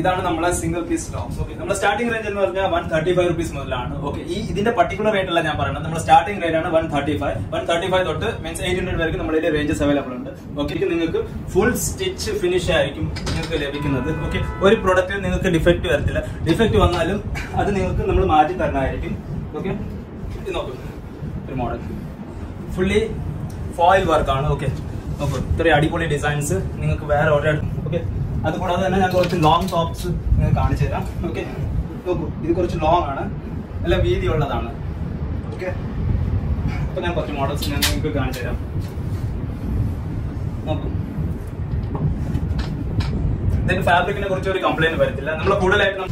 ഇതാണ് നമ്മളെ single piece tops. Okay, നമ്മുടെ സ്റ്റാർട്ടിംഗ് റേഞ്ച് എന്ന് പറഞ്ഞാൽ 135 rupees മുതലാണ്. ഓക്കെ, ഇതിന്റെ പർട്ടിക്കുലർ റേറ്റ് അല്ല ഞാൻ പറയുന്നത്, നമ്മുടെ സ്റ്റാർട്ടിംഗ് റേറ്റ് ആണ് 135 തൊട്ട് മീൻസ് 800 വരെ നമ്മുടെ റേഞ്ചസ് അവൈലബിൾ ഉണ്ട്. ഓക്കെ, നിങ്ങൾക്ക് ഫുൾ സ്റ്റിച്ച് ഫിനിഷ് ആയിരിക്കും നിങ്ങൾക്ക് ലഭിക്കുന്നത്. ഓക്കെ, ഒരു പ്രൊഡക്റ്റിൽ നിങ്ങൾക്ക് ഡിഫക്റ്റ് വരത്തില്ല. ഡിഫക്റ്റ് വന്നാലും അത് നിങ്ങൾക്ക് നമ്മൾ മാറ്റി തരണമായിരിക്കും. ഓക്കെ, ഇത് നോക്കൂ, ഒരു മോഡൽ ഫുള്ളി ഫോയിൽ വർക്കാണ്. ഓക്കെ നോക്കൂ, ഇത്രയും അടിപൊളി ഡിസൈൻസ് നിങ്ങൾക്ക് വേറെ ഓരോ. ഓക്കെ, അതുകൂടാതെ തന്നെ ഞാൻ കുറച്ച് ലോങ് ടോപ്സ് നിങ്ങൾക്ക് കാണിച്ചു തരാം. ഓക്കെ നോക്കൂ, ഇത് കുറച്ച് ലോങ് ആണ്, നല്ല വീതിയുള്ളതാണ്. ഓക്കെ, അപ്പൊ ഞാൻ കുറച്ച് മോഡൽസ് ഞാൻ നിങ്ങൾക്ക് കാണിച്ചു തരാം. നോക്കൂ, ഇതിന്റെ ഫാബ്രിക്കിനെ കുറിച്ച് ഒരു കംപ്ലൈന്റ് വരത്തില്ല. നമ്മൾ കൂടുതലായിട്ട്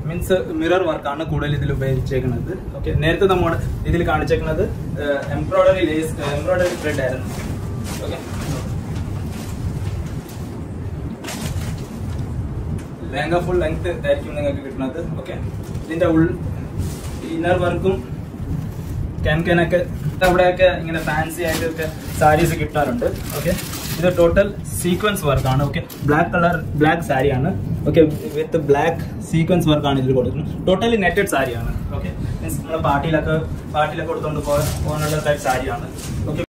മീൻസ് മിറർ വർക്കാണ് കൂടുതൽ ഇതിൽ ഉപയോഗിച്ചേക്കുന്നത്. ഓക്കെ, നേരത്തെ നമ്മൾ ഇതിൽ കാണിച്ചേക്കുന്നത് എംബ്രോയിഡറി ത്രെഡ് ആയിരുന്നു. ഓക്കെ, ലെഹങ്ക ഫുൾ ലെങ്ത് ആയിരിക്കും നിങ്ങൾക്ക് കിട്ടുന്നത്. ഓക്കെ, ഇതിന്റെ ഇന്നർ വർക്കും ക്യാൻക്കെ അവിടെയൊക്കെ ഇങ്ങനെ ഫാൻസി ആയിട്ടൊക്കെ സാരീസ് കിട്ടാറുണ്ട്. ഓക്കെ, ഇത് ടോട്ടൽ സീക്വൻസ് വർക്കാണ്. ഓക്കെ, ബ്ലാക്ക് സാരിയാണ്. ഓക്കെ, വിത്ത് ബ്ലാക്ക് സീക്വൻസ് വർക്കാണ് ഇതിൽ കൊടുക്കുന്നത്. ടോട്ടലി നെറ്റഡ് സാരിയാണ്. ഓക്കെ, മീൻസ് നമ്മുടെ പാർട്ടിയിലൊക്കെ കൊടുത്തുകൊണ്ട് പോകാനുള്ള ടൈപ്പ് സാരിയാണ്. ഓക്കെ,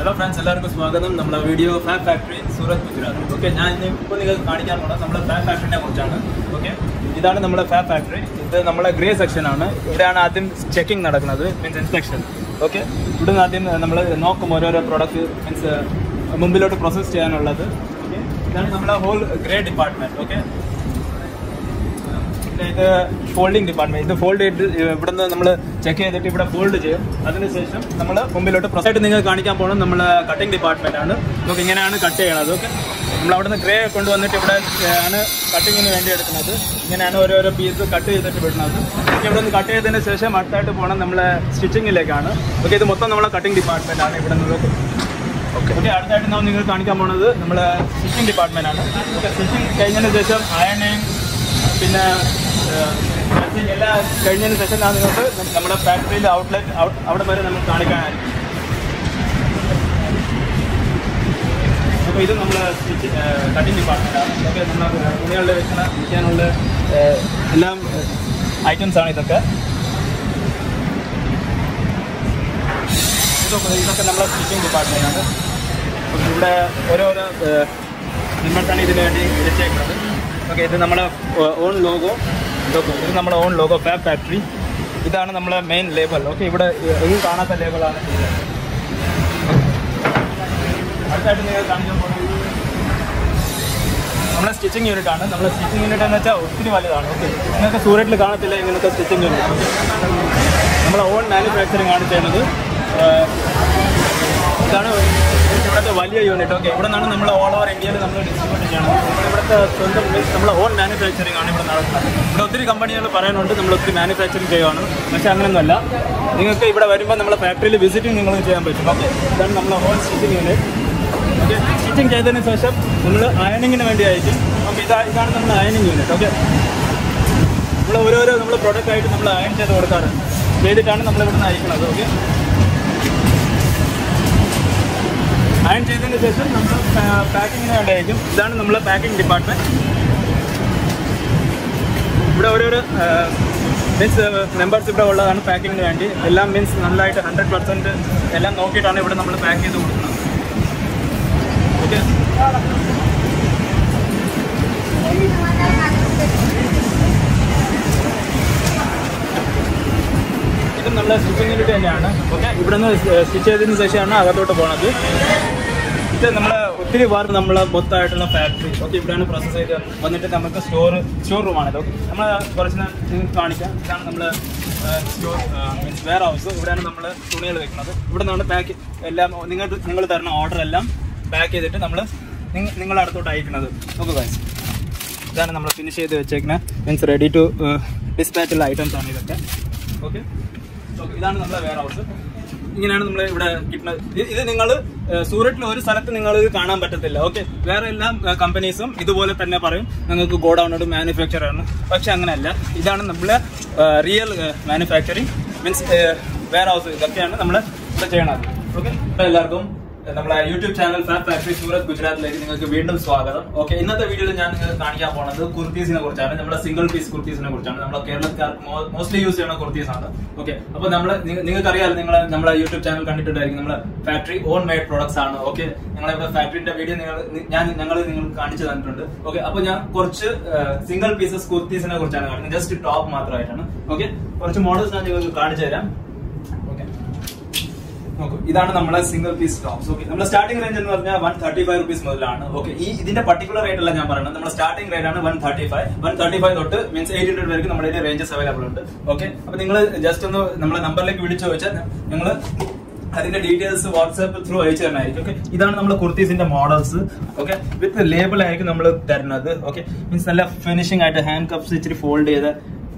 ഹലോ ഫ്രണ്ട്സ്, എല്ലാവർക്കും സ്വാഗതം. നമ്മുടെ വീഡിയോ ഫാബ് ഫാക്ടറി സൂറത്ത്, ഗുജറാത്ത്. ഓക്കെ, ഞാൻ ഇപ്പോൾ നിങ്ങൾക്ക് കാണിക്കാൻ പോകുന്നത് നമ്മുടെ ഫാബ് ഫാക്ടറിനെ കുറിച്ചാണ്. ഓക്കെ, ഇതാണ് നമ്മുടെ ഫാബ് ഫാക്ടറി. ഇത് നമ്മളെ ഗ്രേ സെക്ഷൻ ആണ്. ഇവിടെയാണ് ആദ്യം ചെക്കിംഗ് നടക്കുന്നത്, മീൻസ് ഇൻസ്പെക്ഷൻ. ഓക്കെ, ഇവിടെ നിന്ന് ആദ്യം നമ്മൾ നോക്കും ഓരോരോ പ്രോഡക്റ്റ് മീൻസ് മുമ്പിലോട്ട് പ്രോസസ് ചെയ്യാനുള്ളത്. ഓക്കെ, ഇതാണ് നമ്മുടെ ഹോൾ ഗ്രേ ഡിപ്പാർട്ട്മെന്റ്. ഓക്കെ, ഇത് ഫോൾഡിംഗ് ഡിപ്പാർട്ട്മെന്റ്. ഇത് ഫോൾഡ് ചെയ്തിട്ട് ഇവിടെ നിന്ന് നമ്മൾ ചെക്ക് ചെയ്തിട്ട് ഇവിടെ ഫോൾഡ് ചെയ്യും. അതിനുശേഷം നമ്മൾ മുമ്പിലോട്ട് പ്രൊസൈഡ് നിങ്ങൾക്ക് കാണിക്കാൻ പോകുന്നത് നമ്മളെ കട്ടിംഗ് ഡിപ്പാർട്ട്മെന്റ് ആണ്. നമുക്ക് ഇങ്ങനെയാണ് കട്ട് ചെയ്യണത്. ഓക്കെ, നമ്മൾ അവിടെ നിന്ന് ഗ്രേ കൊണ്ടുവന്നിട്ട് ഇവിടെ ആണ് കട്ടിങ്ങിന് വേണ്ടി എടുക്കുന്നത്. ഇങ്ങനെയാണ് ഓരോരോ പീസ് കട്ട് ചെയ്തിട്ട് വിടുന്നത്. ഇവിടെ നിന്ന് കട്ട് ചെയ്തതിന് ശേഷം അടുത്തായിട്ട് പോകണം നമ്മളെ സ്റ്റിച്ചിങ്ങിലേക്കാണ്. ഓക്കെ, ഇത് മൊത്തം നമ്മളെ കട്ടിംഗ് ഡിപ്പാർട്ട്മെന്റ് ആണ്. ഇവിടെ നിന്ന് ഓക്കെ, അടുത്തായിട്ട് നമ്മൾ നിങ്ങൾ കാണിക്കാൻ പോകുന്നത് നമ്മളെ സ്റ്റിച്ചിങ് ഡിപ്പാർട്ട്മെന്റ് ആണ്. ഓക്കെ, സ്റ്റിച്ചിങ് കഴിഞ്ഞതിന് ശേഷം അയണിങ് പിന്നെ എല്ലാം കഴിഞ്ഞതിന് ശേഷം നിങ്ങൾക്ക് നമ്മുടെ ഫാക്ടറിയിലെ ഔട്ട്ലെറ്റ് അവിടെ വരെ നമുക്ക് കാണിക്കാനായിരിക്കും. അപ്പോൾ ഇത് നമ്മൾ കട്ടിങ് ഡിപ്പാർട്ട്മെൻറ്റാണ്. ഇതൊക്കെ നമ്മൾ തുണികളുടെ വിൽക്കാനുള്ള എല്ലാം ഐറ്റംസാണ് ഇതൊക്കെ. ഇതൊക്കെ നമ്മളെ സ്റ്റിച്ചിങ് ഡിപ്പാർട്ട്മെൻറ്റാണ്. ഇവിടെ ഓരോരോ നിങ്ങൾക്കാണ് ഇതിന് വേണ്ടി വെച്ചേക്കുന്നത്. ഓക്കെ, ഇത് നമ്മുടെ ഓൺ ലോഗോ. ഇത് നമ്മുടെ ഓൺ ലോഗോ ഫാബ് ഫാക്ടറി. ഇതാണ് നമ്മളെ മെയിൻ ലേബൽ. ഓക്കെ, ഇവിടെ എങ്ങും കാണാത്ത ലേബലാണ്. അടുത്തായിട്ട് നിങ്ങൾ കാണിക്കാൻ പോകുന്നത് നമ്മളെ സ്റ്റിച്ചിങ് യൂണിറ്റ് ആണ്. നമ്മളെ സ്റ്റിച്ചിങ് യൂണിറ്റ് എന്ന് വെച്ചാൽ ഒത്തിരി വലുതാണ്. ഓക്കെ, നിങ്ങൾക്ക് സൂറത്തിൽ കാണത്തില്ല ഇങ്ങനത്തെ സ്റ്റിച്ചിങ് യൂണിറ്റ്. നമ്മളെ ഓൺ മാനുഫാക്ചറിങ് ആണ് ചെയ്യുന്നത്. ഇതാണ് ഇവിടുത്തെ വലിയ യൂണിറ്റ്. ഓക്കെ, ഇവിടെ നിന്നാണ് നമ്മൾ ഓൾ ഓവർ ഇന്ത്യയിൽ നമ്മൾ ഡിസ്ട്രിബ്യൂട്ട് ചെയ്യണം. ഇവിടുത്തെ സ്വന്തം നമ്മളെ ഓൺ മാനുഫാക്ചറിങ് ആണ് ഇവിടെ നടക്കുന്നത്. ഇവിടെ ഒത്തിരി കമ്പനികൾ പറയാനുണ്ട് നമ്മൾ ഒത്തിരി മാനുഫാക്ചറിങ് ചെയ്യുവാണ്, പക്ഷേ അങ്ങനെയൊന്നുമല്ല. നിങ്ങൾക്ക് ഇവിടെ വരുമ്പോൾ നമ്മളെ ഫാക്ടറിയിൽ വിസിറ്റിംഗ് നിങ്ങൾക്ക് ചെയ്യാൻ പറ്റും. ഓക്കെ, ഇതാണ് നമ്മളെ whole stitching unit. Okay, stitching ചെയ്തതിന് ശേഷം നമ്മൾ അയണിങ്ങിന് വേണ്ടി അയക്കും. ഓക്കെ, ഇതാണ് നമ്മുടെ അയണിങ് യൂണിറ്റ്. ഓക്കെ, നമ്മൾ ഓരോരോ നമ്മൾ പ്രൊഡക്റ്റ് ആയിട്ട് നമ്മൾ അയൺ ചെയ്ത് കൊടുക്കാറുണ്ട്. ചെയ്തിട്ടാണ് നമ്മൾ ഇവിടെ നിന്ന് അയക്കുന്നത്. ഓക്കെ, അയൺ ചെയ്തതിന് ശേഷം നമ്മൾ പാക്കിങ്ങിന് വേണ്ടി അയക്കും. ഇതാണ് നമ്മളെ പാക്കിംഗ് ഡിപ്പാർട്ട്മെൻറ്റ്. ഇവിടെ ഓരോരോ മീൻസ് മെമ്പേഴ്സ് ഇവിടെ ഉള്ളതാണ് പാക്കിങ്ങിന് വേണ്ടി. എല്ലാം മീൻസ് നല്ലതായിട്ട് 100% എല്ലാം നോക്കിയിട്ടാണ് ഇവിടെ നമ്മൾ പാക്ക് ചെയ്ത് കൊടുക്കുന്നത്. ഓക്കെ, ഇത് നമ്മളെ സ്റ്റിച്ചിങ് യൂണിറ്റ് തന്നെയാണ്. ഓക്കെ, ഇവിടെ നിന്ന് സ്റ്റിച്ച് ചെയ്തതിന് ശേഷമാണ് അകത്തോട്ട് പോകുന്നത്. ഇത് നമ്മളെ ഒത്തിരി വർക്ക് നമ്മളെ മൊത്തമായിട്ടുള്ള ഫാക്ടറി. ഓക്കെ, ഇവിടെയാണ് പ്രോസസ് ചെയ്ത് വന്നിട്ട് നമുക്ക് സ്റ്റോർ റൂമാണിത്. ഓക്കെ, നമ്മൾ കുറച്ച് നിങ്ങൾക്ക് കാണിക്കാം. ഇതാണ് നമ്മൾ സ്റ്റോർ മീൻസ് വെയർ ഹൗസ്. ഇവിടെയാണ് നമ്മൾ തുണികൾ വെക്കുന്നത്. ഇവിടെ നിന്നാണ് പാക്ക് എല്ലാം നിങ്ങൾ തരുന്ന ഓർഡർ എല്ലാം പാക്ക് ചെയ്തിട്ട് നിങ്ങൾ അടുത്തോട്ട് അയക്കുന്നത്. ഓക്കെ ഗൈസ്, ഇതാണ് നമ്മൾ ഫിനിഷ് ചെയ്ത് വെച്ചേക്കുന്നത്. മീൻസ് റെഡി ടു ഡിസ്പാച്ചുള്ള ഐറ്റംസ് ആണ് ഇതൊക്കെ. ഓക്കെ. ഇതാണ് നമ്മുടെ വെയർ ഹൗസ്. ഇങ്ങനെയാണ് നമ്മൾ ഇവിടെ കിട്ടുന്നത്. ഇത് നിങ്ങൾ സൂററ്റിൽ ഒരു സ്ഥലത്ത് നിങ്ങൾ കാണാൻ പറ്റത്തില്ല. ഓക്കെ, വേറെ എല്ലാ കമ്പനീസും ഇതുപോലെ തന്നെ പറയും നിങ്ങൾക്ക് ഗോഡൌണോട് മാനുഫാക്ചർ ആണ്. പക്ഷെ അങ്ങനെയല്ല, ഇതാണ് നമ്മളെ real manufacturing means warehouse. ഇതൊക്കെയാണ് നമ്മൾ ഇവിടെ ചെയ്യണത്. ഓക്കെ, എല്ലാവർക്കും നമ്മളെ YouTube channel fab factory Surat ഗുജറാത്തിലേക്ക് നിങ്ങൾക്ക് വീണ്ടും സ്വാഗതം. ഓക്കെ, ഇന്നത്തെ വീഡിയോയിൽ ഞാൻ നിങ്ങൾക്ക് കാണിക്കാൻ പോകുന്നത് കുർത്തീസിനെ കുറിച്ചാണ്. നമ്മുടെ സിംഗിൾ പീസ് കുർത്തീസിനെ കുറിച്ചാണ്. നമ്മളെ കേരളക്കാർക്ക് മോസ്റ്റ്ലി യൂസ് ചെയ്യുന്ന കുർത്തീസ് ആണ്. ഓക്കെ, അപ്പൊ നിങ്ങൾക്കറിയാം, നമ്മളെ യൂട്യൂബ് ചാനൽ കണ്ടിട്ടുണ്ടായിരിക്കും. നമ്മുടെ ഫാക്ടറി ഓൺ മെയ്ഡ് പ്രോഡക്ട്സ് ആണ്. ഓക്കെ, ഞങ്ങളിവിടെ ഫാക്ടറിന്റെ വീഡിയോ ഞങ്ങൾ നിങ്ങൾക്ക് കാണിച്ചു തന്നിട്ടുണ്ട്. ഓക്കെ, അപ്പൊ ഞാൻ കുറച്ച് സിംഗിൾ പീസസ് കുർത്തീസിനെ കുറിച്ചാണ് കാണിക്കുന്നത്. ജസ്റ്റ് ടോപ്പ് മാത്രമായിട്ടാണ്. ഓക്കെ, കുറച്ച് മോഡൽസ് ഞാൻ നിങ്ങൾക്ക് കാണിച്ചു തരാം. ഇതാണ് നമ്മളെ സിംഗിൾ പീസ് ടോപ്സ്. ഓക്കെ, നമ്മുടെ സ്റ്റാർട്ടിംഗ് റേഞ്ച് എന്ന് പറഞ്ഞാൽ 135 റുപ്പീസ് മുതലാണ്. ഓക്കെ, ഇതിന്റെ പർട്ടിക്കുലർ റേറ്റ് അല്ല ഞാൻ പറയുന്നത്. നമ്മുടെ സ്റ്റാർട്ടിംഗ് റേറ്റ് ആണ് 135 തൊട്ട് മീൻസ് 800 വരെ നമ്മുടെ റേഞ്ചസ് അവൈലബിൾ ഉണ്ട്. ഓക്കെ, അപ്പൊ നിങ്ങൾ ജസ്റ്റ് ഒന്ന് നമ്മളെ നമ്പറിലേക്ക് വിളിച്ചു ചോദിച്ചാൽ ഞങ്ങൾ അതിന്റെ ഡീറ്റെയിൽസ് വാട്സാപ്പ് ത്രൂ അയച്ചു തരണമായിരിക്കും. ഓക്കെ, ഇതാണ് നമ്മുടെ കുർത്തീസിന്റെ മോഡൽസ്. ഓക്കെ, വിത്ത് ലേബിൾ ആയിരിക്കും നമ്മൾ തരുന്നത്. ഓക്കെ, മീൻസ് നല്ല ഫിനിഷിംഗ് ആയിട്ട് ഹാൻഡ് കപ്സ് ഇച്ചിരി ഫോൾഡ് ചെയ്ത്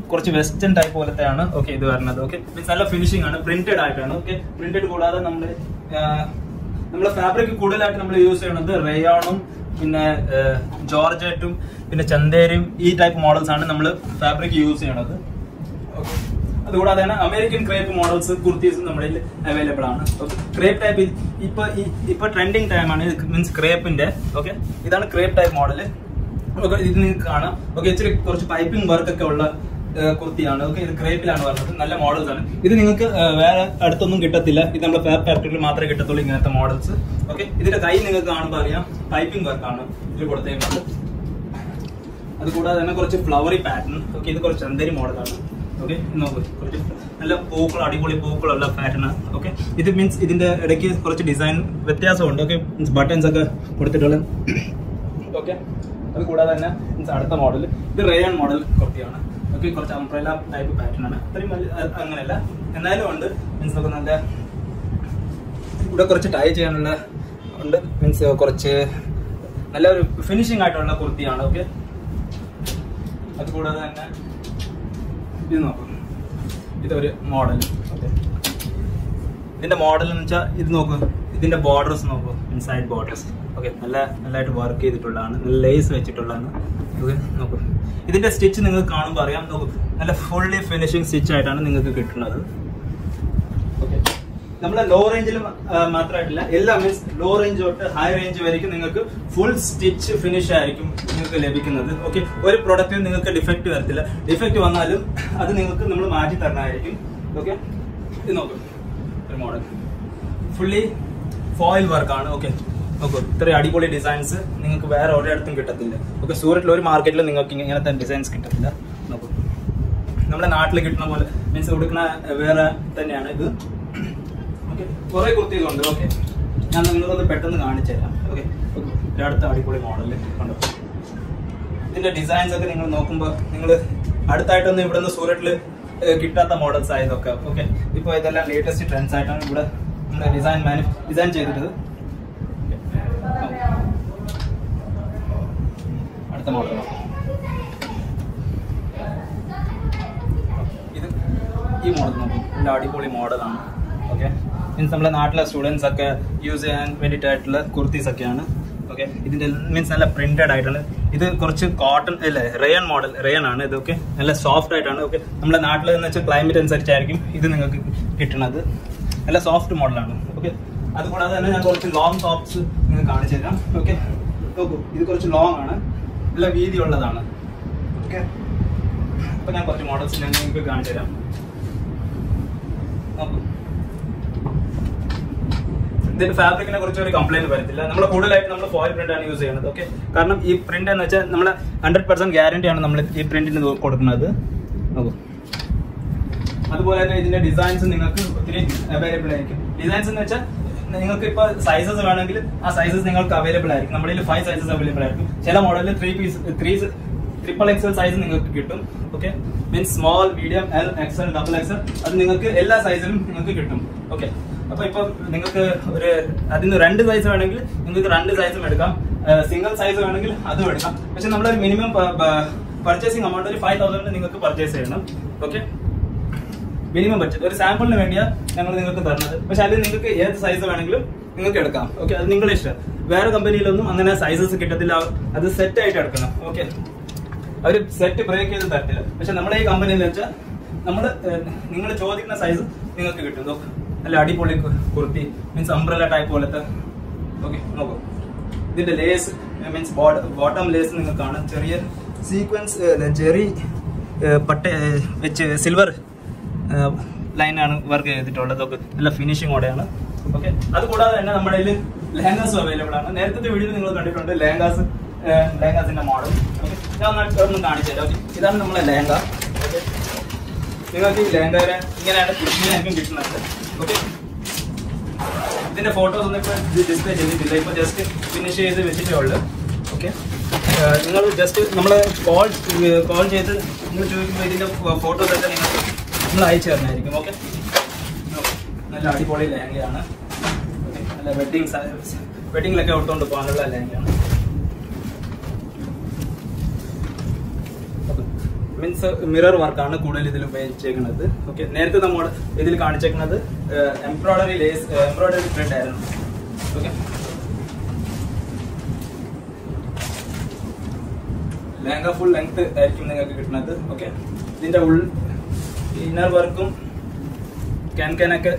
കുറച്ച് വെസ്റ്റേൺ ടൈപ്പ് പോലത്തെയാണ്. ഓക്കെ, ഇത് വരുന്നത്. ഓക്കെ, മീൻസ് നല്ല ഫിനിഷിംഗ് ആണ്, പ്രിന്റഡ് ആയിട്ടാണ്. ഓക്കെ, പ്രിന്റഡ് കൂടാതെ നമ്മള് ഫാബ്രിക് കൂടുതലായിട്ട് നമ്മൾ യൂസ് ചെയ്യുന്നത് റേയോണും പിന്നെ ജോർജറ്റും പിന്നെ ചന്തേരിയും ഈ ടൈപ്പ് മോഡൽസ് ആണ് നമ്മൾ ഫാബ്രിക് യൂസ് ചെയ്യണത്. ഓക്കെ, അതുകൂടാതെ തന്നെ അമേരിക്കൻ ക്രേപ്പ് മോഡൽസ് കുർത്തീസ് നമ്മുടെ അവൈലബിൾ ആണ്. ഓക്കെ, ക്രേപ്പ് ടൈപ്പ് ഇപ്പൊ ട്രെൻഡിങ് ടൈമാണ്. മീൻസ് ക്രേപ്പിന്റെ. ഓക്കെ, ഇതാണ് ക്രേപ്പ് ടൈപ്പ് മോഡല്. ഓക്കെ, ഇത് നിങ്ങൾക്ക് കാണാം. ഓക്കെ, ഇച്ചിരി കുറച്ച് പൈപ്പിംഗ് വർക്ക് ഒക്കെ ഉള്ള കുർത്തിയാണ്. ഓക്കെ, ഇത് ക്രേപ്പിലാണ് വരുന്നത്. നല്ല മോഡൽസ് ആണ്. ഇത് നിങ്ങൾക്ക് വേറെ അടുത്തൊന്നും കിട്ടത്തില്ല. ഇത് നമ്മുടെ ഫാബ് ഫാക്ടറിയിൽ മാത്രമേ കിട്ടത്തുള്ളൂ ഇങ്ങനത്തെ മോഡൽസ്. ഓക്കെ, ഇതിന്റെ കൈ നിങ്ങൾക്ക് കാണുമ്പോൾ അറിയാം പൈപ്പിംഗ് വർക്കാണ് ഇത് കൊടുത്തേക്കുന്നത്. അതുകൂടാതെ തന്നെ കുറച്ച് ഫ്ലവറി പാറ്റേൺ. ഓക്കെ, ഇത് കുറച്ച് ചന്തരി മോഡലാണ്. ഓക്കെ, നോക്കൂ, കുറച്ച് നല്ല പൂക്കൾ, അടിപൊളി പൂക്കളുള്ള പാറ്റേൺ. ഓക്കെ, ഇത് മീൻസ് ഇതിന്റെ ഇടയ്ക്ക് കുറച്ച് ഡിസൈൻ വ്യത്യാസമുണ്ട്. ഓക്കെ, മീൻസ് ബട്ടൺസ് ഒക്കെ കൊടുത്തിട്ടുള്ള. ഓക്കെ, അത് കൂടാതെ തന്നെ മീൻസ് അടുത്ത മോഡൽ ഇത് റേയൺ മോഡൽ കുർത്തിയാണ്. ഓക്കെ, കുറച്ച് അംബ്രല്ല ടൈപ്പ് പാറ്റേൺ ആണ്. അത്രയും അങ്ങനെയല്ല, എന്നാലും ഉണ്ട്. മീൻസ് നമുക്ക് നല്ല ഇവിടെ കുറച്ച് ടൈ ചെയ്യാനുള്ള ഉണ്ട്. മീൻസ് കുറച്ച് നല്ല ഒരു ഫിനിഷിംഗ് ആയിട്ടുള്ള കുർത്തിയാണ്. ഓക്കെ, അതുകൂടാതെ തന്നെ ഇത് നോക്കും, ഇതൊരു മോഡൽ. ഓക്കെ, ഇതിന്റെ മോഡൽ എന്ന് വെച്ചാൽ ഇത് നോക്കൂ, ഇതിന്റെ ബോർഡേഴ്സ് നോക്കൂ, ഇൻസൈഡ് ബോർഡേഴ്സ്. ഓക്കെ, നല്ലതായിട്ട് വർക്ക് ചെയ്തിട്ടുള്ളതാണ്, നല്ല ലേസ് വെച്ചിട്ടുള്ളതാണ്. ഓക്കെ, നോക്കൂ, ഇതിന്റെ സ്റ്റിച്ച് നിങ്ങൾക്ക് കാണുമ്പോൾ അറിയാം. നോക്കൂ, നല്ല ഫുള്ളി ഫിനിഷിംഗ് സ്റ്റിച്ച് ആയിട്ടാണ് നിങ്ങൾക്ക് കിട്ടുന്നത്. ഓക്കെ, നമ്മളെ ലോ റേഞ്ചിൽ മാത്രമായിട്ടില്ല, എല്ലാ മീൻസ് ലോ റേഞ്ച് തൊട്ട് ഹൈ റേഞ്ച് വരെയും നിങ്ങൾക്ക് ഫുൾ സ്റ്റിച്ച് ഫിനിഷ് ആയിരിക്കും നിങ്ങൾക്ക് ലഭിക്കുന്നത്. ഓക്കെ, ഒരു പ്രൊഡക്റ്റിൽ നിങ്ങൾക്ക് ഡിഫക്റ്റ് വരത്തില്ല. ഡിഫക്റ്റ് വന്നാലും അത് നിങ്ങൾക്ക് നമ്മൾ മാറ്റി തരണമായിരിക്കും. ഓക്കെ, ഇത് നോക്കൂ, ഒരു മോഡൽ ഫുള്ളി ഫോയിൽ വർക്കാണ്. ഓക്കെ, നോക്കൂ, ഇത്രയും അടിപൊളി ഡിസൈൻസ് നിങ്ങൾക്ക് വേറെ ഒരിടത്തും കിട്ടത്തില്ല. ഓക്കെ, സൂററ്റിൽ ഒരു മാർക്കറ്റിൽ നിങ്ങൾക്ക് ഇങ്ങനത്തെ ഡിസൈൻസ് കിട്ടത്തില്ല. നോക്കൂ, നമ്മുടെ നാട്ടിൽ കിട്ടുന്ന പോലെ മീൻസ് കൊടുക്കുന്ന വേറെ തന്നെയാണ് ഇത്. ഓക്കെ, കുറെ കുർത്തീസുണ്ട്. ഓക്കെ, ഞാൻ നിങ്ങളൊന്ന് പെട്ടെന്ന് കാണിച്ചു തരാം. ഓക്കെ, അടുത്ത അടിപൊളി മോഡല് കണ്ടോ. ഇതിന്റെ ഡിസൈൻസ് ഒക്കെ നിങ്ങൾ നോക്കുമ്പോൾ നിങ്ങൾ അടുത്തായിട്ടൊന്നും ഇവിടെ നിന്ന് സൂററ്റിൽ കിട്ടാത്ത മോഡൽസ് ആയതൊക്കെ. ഓക്കെ, ഇപ്പൊ ഇതെല്ലാം ലേറ്റസ്റ്റ് ട്രെൻഡ്സ് ആയിട്ടാണ് ഇവിടെ നമ്മുടെ ഡിസൈൻ ചെയ്തിട്ടത്. അടുത്ത മോഡൽ ഇത്, ഈ മോഡൽ നോക്കും, നല്ല അടിപൊളി മോഡലാണ്. ഓക്കെ, മീൻസ് നമ്മുടെ നാട്ടിലെ സ്റ്റുഡൻസ് ഒക്കെ യൂസ് ചെയ്യാൻ വേണ്ടിയിട്ടായിട്ടുള്ള കുർത്തീസ് ഒക്കെയാണ്. ഓക്കെ, ഇതിന്റെ മീൻസ് നല്ല പ്രിന്റഡ് ആയിട്ടാണ്. ഇത് കുറച്ച് കോട്ടൺ അല്ലേ, റേയൺ മോഡൽ, റേയൺ ആണ് ഇത്. ഓക്കെ, നല്ല സോഫ്റ്റ് ആയിട്ടാണ്. ഓക്കെ, നമ്മുടെ നാട്ടിൽ എന്ന് വെച്ചാൽ ക്ലൈമറ്റ് അനുസരിച്ചായിരിക്കും ഇത് നിങ്ങൾക്ക് കിട്ടുന്നത്. നല്ല സോഫ്റ്റ് മോഡലാണ്. ഓക്കെ, അതുകൂടാതെ തന്നെ ഞാൻ കുറച്ച് ലോങ് ടോപ്സ് നിങ്ങൾക്ക് കാണിച്ചു തരാം. ഓക്കെ, നോക്കൂ, ഇത് കുറച്ച് ലോങ് ആണ്, നല്ല വീതി ഉള്ളതാണ്. ഓക്കെ, അപ്പൊ ഞാൻ കുറച്ച് മോഡൽസ് ഞാൻ നിങ്ങൾക്ക് കാണിച്ചു തരാം. നോക്കൂ, ഇതിന്റെ ഫാബ്രിക്കിനെ കുറിച്ച് ഒരു കംപ്ലൈന്റ് വരത്തില്ല. നമ്മൾ കൂടുതലായിട്ട് നമ്മൾ ഫോയിൽ പ്രിന്റ് ആണ് യൂസ് ചെയ്യുന്നത്. ഓക്കെ, കാരണം ഈ പ്രിന്റ് എന്ന് വെച്ചാൽ നമ്മൾ 100% ഗ്യാരണ്ടി ആണ് നമ്മൾ ഈ പ്രിന്റിന് കൊടുക്കുന്നത്. നോക്കൂ, അതുപോലെ തന്നെ ഇതിന്റെ ഡിസൈൻസ് നിങ്ങൾക്ക് ഒത്തിരി അവൈലബിൾ ആയിരിക്കും. ഡിസൈൻസ് എന്ന് വെച്ചാൽ നിങ്ങൾക്ക് ഇപ്പൊ സൈസസ് വേണമെങ്കിൽ ആ സൈസസ് നിങ്ങൾക്ക് അവൈലബിൾ ആയിരിക്കും. നമ്മുടെ 5 സൈസസ് അവൈലബിൾ ആയിരിക്കും. ചില മോഡലിൽ 3 XXL സൈസ് നിങ്ങൾക്ക് കിട്ടും. Okay, means small, medium, L, XL, XXL അത് നിങ്ങൾക്ക് എല്ലാ സൈസിലും നിങ്ങൾക്ക് കിട്ടും. ഓക്കെ, അപ്പൊ ഇപ്പൊ നിങ്ങൾക്ക് അതിന് 2 സൈസ് വേണമെങ്കിൽ നിങ്ങൾക്ക് 2 സൈസും എടുക്കാം. സിംഗിൾ സൈസ് വേണമെങ്കിൽ അതും എടുക്കാം. പക്ഷെ നമ്മുടെ മിനിമം പർച്ചേസിംഗ് amount ഒരു 5,000 നിങ്ങൾക്ക് പർച്ചേസ് ചെയ്യണം. ഓക്കെ, മിനിമം ബഡ്ജറ്റ് ഒരു സാമ്പിളിന് വേണ്ടിയാണ് ഞങ്ങൾ നിങ്ങൾക്ക് തരുന്നത്. പക്ഷെ അതിൽ നിങ്ങൾക്ക് ഏത് സൈസ് വേണമെങ്കിലും നിങ്ങൾക്ക് എടുക്കാം. ഓക്കെ, അത് നിങ്ങളുടെ ഇഷ്ടം. വേറെ കമ്പനിയിലൊന്നും അങ്ങനെ സൈസസ് കിട്ടത്തില്ല, അത് സെറ്റ് ആയിട്ട് എടുക്കണം. ഓക്കെ, അവർ സെറ്റ് ബ്രേക്ക് ചെയ്ത് തരത്തില്ല. പക്ഷെ നമ്മുടെ ഈ കമ്പനിയിൽ വെച്ചാൽ നിങ്ങൾ ചോദിക്കുന്ന സൈസ് നിങ്ങൾക്ക് കിട്ടും. നല്ല അടിപൊളി കുർത്തി മീൻസ് അംബ്രല ടൈപ്പ് പോലത്തെ. ഓക്കെ, നോക്കൂ, ഇതിന്റെ ലേസ് മീൻസ് ബോട്ടം ലേസ് നിങ്ങൾക്ക് കാണാം. ചെറിയ സീക്വൻസ് ചെറിയ പട്ട വെച്ച് സിൽവർ ലൈനാണ് വർക്ക് ചെയ്തിട്ടുള്ളത്. ഓക്കെ, നല്ല ഫിനിഷിങ്ങോടെയാണ്. ഓക്കെ, അതുകൂടാതെ തന്നെ നമ്മുടെ കയ്യിൽ ലെഹങ്കാസും അവൈലബിൾ ആണ്. നേരത്തെ വീഡിയോയിൽ നിങ്ങൾ കണ്ടിട്ടുണ്ട് ലെഹങ്കാസിന്റെ മോഡൽ. ഓക്കെ, ഞാൻ ഒന്ന് കാണിച്ചു തരാം. ഓക്കെ, ഇതാണ് നമ്മളെ ലെഹങ്ക. ഓക്കെ, നിങ്ങൾക്ക് ഈ ലെഹങ്ക ഇങ്ങനെയാണ് ഫിനിഷിംഗ് കിട്ടുന്നത്. ഓക്കെ, ഇതിന്റെ ഫോട്ടോസ് ഒന്നും ഇപ്പോൾ ഡിസ്പ്ലേ ചെയ്തിട്ടില്ല, ഇപ്പൊ ജസ്റ്റ് ഫിനിഷ് ചെയ്ത് വെച്ചിട്ടേ ഉള്ളൂ. ഓക്കെ, നിങ്ങൾ ജസ്റ്റ് നമ്മൾ കോൾ ചെയ്ത് നിങ്ങൾ ചോദിക്കുമ്പോൾ ഇതിന്റെ ഫോട്ടോസ് ഒക്കെ നിങ്ങൾക്ക് നമ്മൾ അയച്ചു തരുന്നതായിരിക്കും. ഓക്കെ, നല്ല അടിപൊളി ലെഹങ്കയാണ്. നല്ല വെഡിങ്ങിലൊക്കെ എടുത്തുകൊണ്ട് പോകാനുള്ള ലെഹങ്കയാണ്. മീൻസ് മിറർ വർക്കാണ് കൂടുതൽ ഇതിൽ ഉപയോഗിച്ചേക്കുന്നത്. ഓക്കെ, നേരത്തെ നമ്മൾ ഇതിൽ കാണിച്ചേക്കുന്നത് എംബ്രോയിഡറി ത്രെഡ് ആയിരുന്നു. ഓക്കെ, ലെഹങ്ക ഫുൾ ലെങ്ത് ആയിരിക്കും നിങ്ങൾക്ക് കിട്ടുന്നത്. ഓക്കെ, ഇതിന്റെ ഇന്നർ വർക്കും ക്യാനൊക്കെ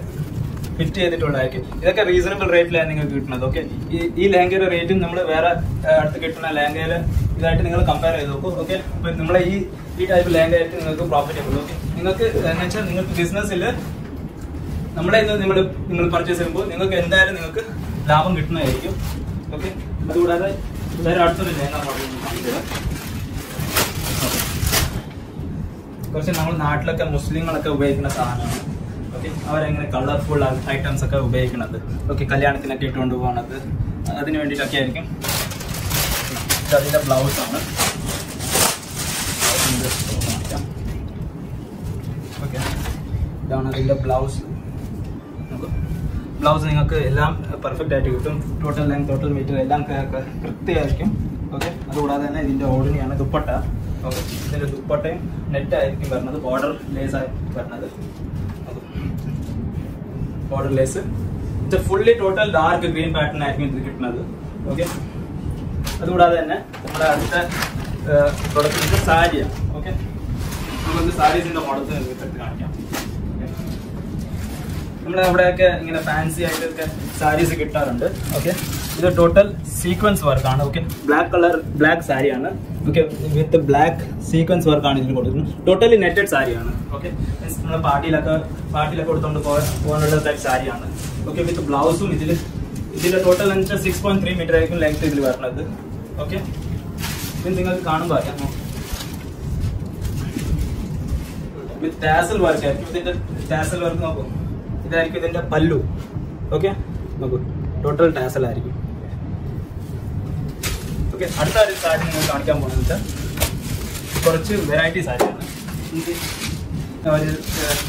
ഫിറ്റ് ചെയ്തിട്ടുള്ളതായിരിക്കും. ഇതൊക്കെ റീസണബിൾ റേറ്റിലാണ് നിങ്ങൾക്ക് കിട്ടുന്നത്. ഓക്കെ, ഈ ലെഹങ്കയുടെ റേറ്റും നമ്മൾ വേറെ അടുത്ത് കിട്ടുന്ന ലെഹങ്കയില് ഇതായിട്ട് നിങ്ങൾ കമ്പയർ ചെയ്ത് നോക്കൂ. ഓക്കെ, അപ്പൊ നമ്മളെ ഈ ടൈപ്പ് ലെഹങ്ക ആയിട്ട് നിങ്ങൾക്ക് പ്രോഫിറ്റബിൾ. ഓക്കെ, നിങ്ങൾക്ക് എന്ന് വെച്ചാൽ നിങ്ങൾക്ക് ബിസിനസ്സിൽ നമ്മളെ നിങ്ങൾ പർച്ചേസ് ചെയ്യുമ്പോൾ നിങ്ങൾക്ക് എന്തായാലും നിങ്ങൾക്ക് ലാഭം കിട്ടുന്നതായിരിക്കും. ഓക്കെ, അതുകൂടാതെ വേറെ അടുത്തൊരു ലെഹങ്ക മോഡൽ കാണിക്കുക. കുറച്ച് നമ്മൾ നാട്ടിലൊക്കെ മുസ്ലിങ്ങളൊക്കെ ഉപയോഗിക്കുന്ന സാധനമാണ്. ഓക്കെ, അവരെങ്ങനെ കളർഫുൾ ഐറ്റംസ് ഒക്കെ ഉപയോഗിക്കുന്നത്. ഓക്കെ, കല്യാണത്തിനൊക്കെ ഇട്ടുകൊണ്ട് പോകുന്നത് അതിന് വേണ്ടിയിട്ടൊക്കെ ആയിരിക്കും. അതിന്റെ ബ്ലൗസ് ആണ്. ഓക്കെ, ഇതാണ് അതിന്റെ ബ്ലൗസ്. ബ്ലൗസ് നിങ്ങൾക്ക് എല്ലാം പെർഫെക്റ്റ് ആയിട്ട് കിട്ടും. ടോട്ടൽ ലെങ്ത്, ടോട്ടൽ മീറ്റർ എല്ലാം കൃത്യമായിരിക്കും. ഓക്കെ, അതുകൂടാതെ തന്നെ ഇതിന്റെ ഓർഡിനെയാണ് ദുപ്പട്ട. ഓക്കെ, ഇതിന്റെ ദുപ്പട്ടയും നെറ്റ് ആയിരിക്കും വരുന്നത്, ബോർഡർ ലേസ് ആയി വരുന്നത്. ബോർഡർ ലേസ് ഇത് fully total dark green pattern ആയിരിക്കും ഇത് കിട്ടുന്നത്. ഓക്കെ, അതുകൂടാതെ തന്നെ നമ്മുടെ അടുത്ത പ്രൊഡക്റ്റ് സാരിയാണ്. ഓക്കെ, നമുക്ക് സാരീസിന്റെ മോഡൽസ് എടുത്ത് കാണിക്കാം. നമ്മുടെ അവിടെയൊക്കെ ഇങ്ങനെ ഫാൻസി ആയിട്ടൊക്കെ സാരീസ് കിട്ടാറുണ്ട്. ഓക്കെ, ഇത് ടോട്ടൽ സീക്വൻസ് വർക്കാണ്. ഓക്കെ, ബ്ലാക്ക് സാരിയാണ്. ഓക്കെ, വിത്ത് ബ്ലാക്ക് സീക്വൻസ് വർക്കാണ് ഇതിൽ കൊടുക്കുന്നത്. ടോട്ടലി നെറ്റഡ് സാരിയാണ്. ഓക്കെ, മീൻസ് നമ്മൾ പാർട്ടിയിലൊക്കെ കൊടുത്തോണ്ട് പോകാനുള്ള ടൈപ്പ് സാരിയാണ്. ഓക്കെ, വിത്ത് ബ്ലൗസും ഇതിന്റെ ടോട്ടൽ എന്ന് വെച്ചാൽ 6.3 മീറ്റർ ആയിരിക്കും ലെങ്ത് ഇതിൽ വരുന്നത്. ഓക്കെ, ഇത് നിങ്ങൾക്ക് കാണുമ്പോൾ അറിയാമോ, വിത്ത് ടാസൽ വർക്ക് ആയിരിക്കും. ഇതിന്റെ ടാസൽ വർക്ക് നോക്കൂ, ഇതായിരിക്കും ഇതിന്റെ പല്ലു. ഓക്കെ, നോക്കൂ, ടോട്ടൽ ടാസൽ ആയിരിക്കും. ഓക്കെ, അടുത്ത ഒരു സാരി നിങ്ങൾ കാണിക്കാൻ പോകുന്നത് വെച്ചാൽ കുറച്ച് വെറൈറ്റി സാരിയാണ്. ഒരു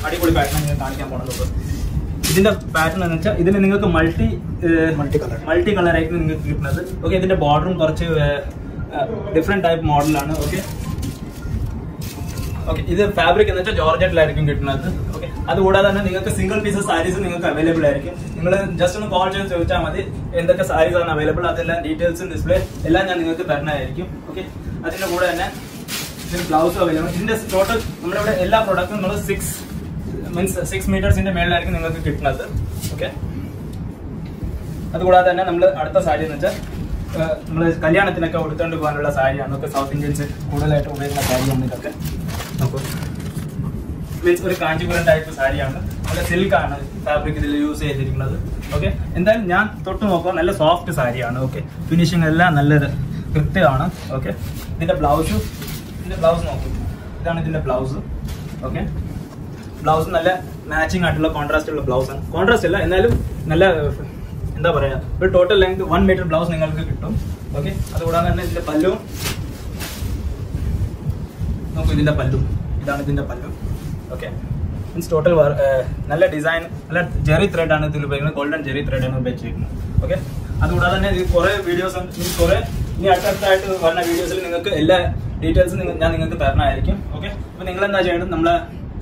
അടിപൊളി പാറ്റേൺ നിങ്ങൾ കാണിക്കാൻ പോകുന്നത്. ഇതിന്റെ പാറ്റേൺ എന്ന് വെച്ചാൽ ഇതിന് നിങ്ങൾക്ക് മൾട്ടി കളർ ആയിരിക്കും നിങ്ങൾക്ക് കിട്ടുന്നത്. ഓക്കെ, ഇതിന്റെ ബോർഡറും കുറച്ച് ഡിഫറെന്റ് ടൈപ്പ് മോഡലാണ്. ഓക്കെ, ഇത് ഫാബ്രിക് എന്ന് വെച്ചാൽ ജോർജറ്റിലായിരിക്കും കിട്ടുന്നത്. ഓക്കെ, അതുകൂടാതെ തന്നെ നിങ്ങൾക്ക് സിംഗിൾ പീസസ് സാരീസ് നിങ്ങൾക്ക് അവൈലബിൾ ആയിരിക്കും. നിങ്ങൾ ജസ്റ്റ് ഒന്ന് കോൾ ചെയ്ത് ചോദിച്ചാൽ മതി എന്തൊക്കെ സാരീസ് ആണ് അവൈലബിൾ, അതെല്ലാം ഡീറ്റെയിൽസും ഡിസ്പ്ലേ എല്ലാം ഞാൻ നിങ്ങൾക്ക് തരുന്നതായിരിക്കും. ഓക്കെ, അതിന്റെ കൂടെ തന്നെ ഇതിന് ബ്ലൗസ് അവൈലബിൾ. ഇതിന്റെ ടോട്ടൽ നമ്മുടെ ഇവിടെ എല്ലാ പ്രോഡക്റ്റും നമ്മൾ 6 മീറ്റേഴ്സിന്റെ മേളിലായിരിക്കും നിങ്ങൾക്ക് കിട്ടുന്നത്. ഓക്കെ, അതുകൂടാതെ തന്നെ നമ്മൾ അടുത്ത സാരി എന്ന് വെച്ചാൽ നമ്മൾ കല്യാണത്തിനൊക്കെ ഉടുത്തോണ്ട് പോകാനുള്ള സാരിയാണ്. ഒക്കെ സൗത്ത് ഇന്ത്യൻസ് കൂടുതലായിട്ട് ഉപയോഗിക്കുന്ന സാരിയാണ് ഇതൊക്കെ. നോക്കൂ, മീൻസ് ഒരു കാഞ്ചീപുരം ടൈപ്പ് സാരിയാണ്. നല്ല സിൽക്കാണ് ഫാബ്രിക് ഇതിൽ യൂസ് ചെയ്തിരിക്കുന്നത്. ഓക്കെ, എന്തായാലും ഞാൻ തൊട്ട് നോക്കുക, നല്ല സോഫ്റ്റ് സാരിയാണ്. ഓക്കെ, ഫിനിഷിംഗ് എല്ലാം നല്ല കൃത്യമാണ്. ഓക്കെ, ഇതിന്റെ ബ്ലൗസ് നോക്കൂ, ഇതാണ് ഇതിന്റെ ബ്ലൗസ്. ഓക്കെ, ബ്ലൗസ് നല്ല മാച്ചിങ് ആയിട്ടുള്ള കോൺട്രാസ്റ്റ് ഉള്ള ബ്ലൗസ് ആണ്. കോൺട്രാസ്റ്റ് അല്ല, എന്നാലും നല്ല എന്താ പറയാ, ഒരു ടോട്ടൽ ലെങ്ത് 1 മീറ്റർ ബ്ലൗസ് നിങ്ങൾക്ക് കിട്ടും. ഓക്കെ, അതുകൂടാതെ തന്നെ ഇതിന്റെ പല്ലു നോക്കൂ, ഇതിന്റെ പല്ലു ഇതാണ് ഇതിന്റെ പല്ലു. ഓക്കെ, മീൻസ് ടോട്ടൽ നല്ല ഡിസൈൻ, നല്ല ജെറി ത്രെഡ് ആണ് ഇതിൽ ഉപയോഗിക്കുന്നത്. ഗോൾഡൻ ജെറി ത്രെഡ് ആണ് ഉപയോഗിച്ചിരിക്കുന്നത്. ഓക്കെ, അതുകൂടാതെ തന്നെ ഇത് കുറെ വീഡിയോസ് ഇനി അടുത്തായിട്ട് വരുന്ന വീഡിയോസിൽ നിങ്ങൾക്ക് എല്ലാ ഡീറ്റെയിൽസും ഞാൻ നിങ്ങൾക്ക് തരണമായിരിക്കും. ഓക്കെ, അപ്പൊ നിങ്ങൾ എന്താ ചെയ്യേണ്ടത്, നമ്മളെ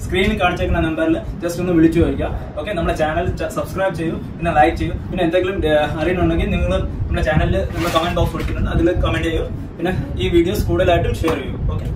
സ്ക്രീനിൽ കാണിച്ചേക്കുന്ന നമ്പറിൽ ജസ്റ്റ് ഒന്ന് വിളിച്ചു ചോദിക്കുക. ഓക്കെ, നമ്മുടെ ചാനൽ സബ്സ്ക്രൈബ് ചെയ്യൂ, പിന്നെ ലൈക്ക് ചെയ്യൂ. പിന്നെ എന്തെങ്കിലും അറിയുന്നുണ്ടെങ്കിൽ നിങ്ങൾ നമ്മുടെ ചാനലിൽ നമ്മൾ കമന്റ് ബോക്സ് കൊടുത്തിട്ടുണ്ട്, അതിൽ കമന്റ് ചെയ്യൂ. പിന്നെ ഈ വീഡിയോസ് കൂടുതലായിട്ടും ഷെയർ ചെയ്യൂ. ഓക്കെ.